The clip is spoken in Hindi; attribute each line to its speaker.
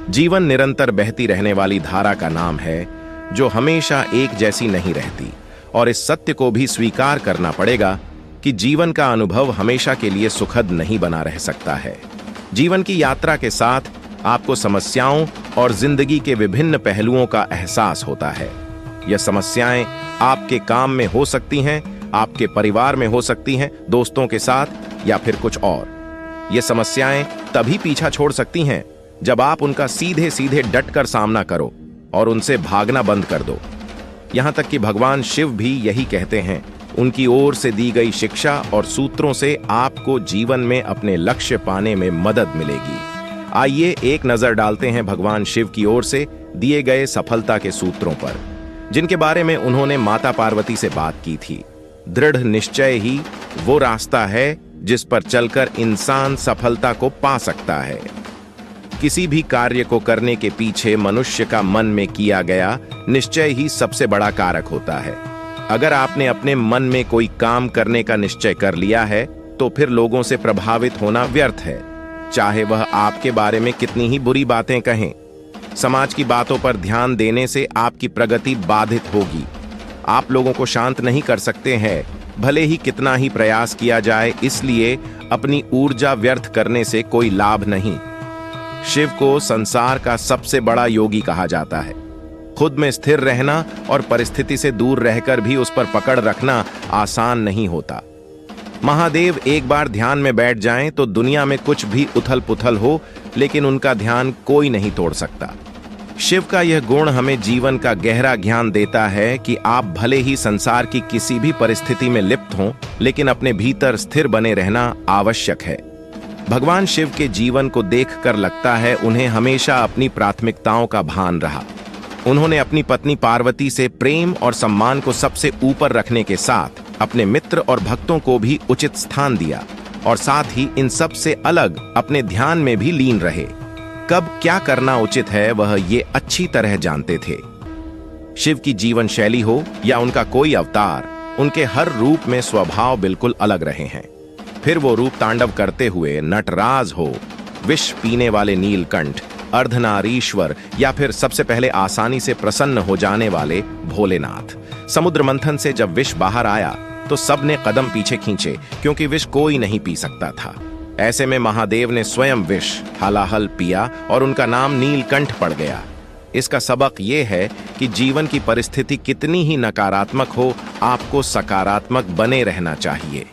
Speaker 1: जीवन निरंतर बहती रहने वाली धारा का नाम है, जो हमेशा एक जैसी नहीं रहती। और इस सत्य को भी स्वीकार करना पड़ेगा कि जीवन का अनुभव हमेशा के लिए सुखद नहीं बना रह सकता है। जीवन की यात्रा के साथ आपको समस्याओं और जिंदगी के विभिन्न पहलुओं का एहसास होता है। यह समस्याएं आपके काम में हो सकती हैं, आपके परिवार में हो सकती हैं, दोस्तों के साथ, या फिर कुछ और। ये समस्याएं तभी पीछा छोड़ सकती हैं जब आप उनका सीधे सीधे डट कर सामना करो और उनसे भागना बंद कर दो। यहां तक कि भगवान शिव भी यही कहते हैं। उनकी ओर से दी गई शिक्षा और सूत्रों से आपको जीवन में अपने लक्ष्य पाने में मदद मिलेगी। आइए एक नजर डालते हैं भगवान शिव की ओर से दिए गए सफलता के सूत्रों पर, जिनके बारे में उन्होंने माता पार्वती से बात की थी। दृढ़ निश्चय ही वो रास्ता है जिस पर चलकर इंसान सफलता को पा सकता है। किसी भी कार्य को करने के पीछे मनुष्य का मन में किया गया निश्चय ही सबसे बड़ा कारक होता है। अगर आपने अपने मन में कोई काम करने का निश्चय कर लिया है तो फिर लोगों से प्रभावित होना व्यर्थ है, चाहे वह आपके बारे में कितनी ही बुरी बातें कहें। समाज की बातों पर ध्यान देने से आपकी प्रगति बाधित होगी। आप लोगों को शांत नहीं कर सकते हैं, भले ही कितना ही प्रयास किया जाए। इसलिए अपनी ऊर्जा व्यर्थ करने से कोई लाभ नहीं। शिव को संसार का सबसे बड़ा योगी कहा जाता है। खुद में स्थिर रहना और परिस्थिति से दूर रहकर भी उस पर पकड़ रखना आसान नहीं होता। महादेव एक बार ध्यान में बैठ जाएं तो दुनिया में कुछ भी उथल पुथल हो, लेकिन उनका ध्यान कोई नहीं तोड़ सकता। शिव का यह गुण हमें जीवन का गहरा ज्ञान देता है कि आप भले ही संसार की किसी भी परिस्थिति में लिप्त हों, लेकिन अपने भीतर स्थिर बने रहना आवश्यक है। भगवान शिव के जीवन को देखकर लगता है उन्हें हमेशा अपनी प्राथमिकताओं का भान रहा। उन्होंने अपनी पत्नी पार्वती से प्रेम और सम्मान को सबसे ऊपर रखने के साथ अपने मित्र और भक्तों को भी उचित स्थान दिया, और साथ ही इन सब से अलग अपने ध्यान में भी लीन रहे। कब क्या करना उचित है वह ये अच्छी तरह जानते थे। शिव की जीवन शैली हो या उनका कोई अवतार, उनके हर रूप में स्वभाव बिल्कुल अलग रहे हैं। फिर वो रूप तांडव करते हुए नटराज हो, विष पीने वाले नीलकंठ, अर्धनारीश्वर, या फिर सबसे पहले आसानी से प्रसन्न हो जाने वाले भोलेनाथ। समुद्र मंथन से जब विष बाहर आया तो सबने कदम पीछे खींचे, क्योंकि विष कोई नहीं पी सकता था। ऐसे में महादेव ने स्वयं विष हलाहल पिया और उनका नाम नीलकंठ पड़ गया। इसका सबक यह है कि जीवन की परिस्थिति कितनी ही नकारात्मक हो, आपको सकारात्मक बने रहना चाहिए।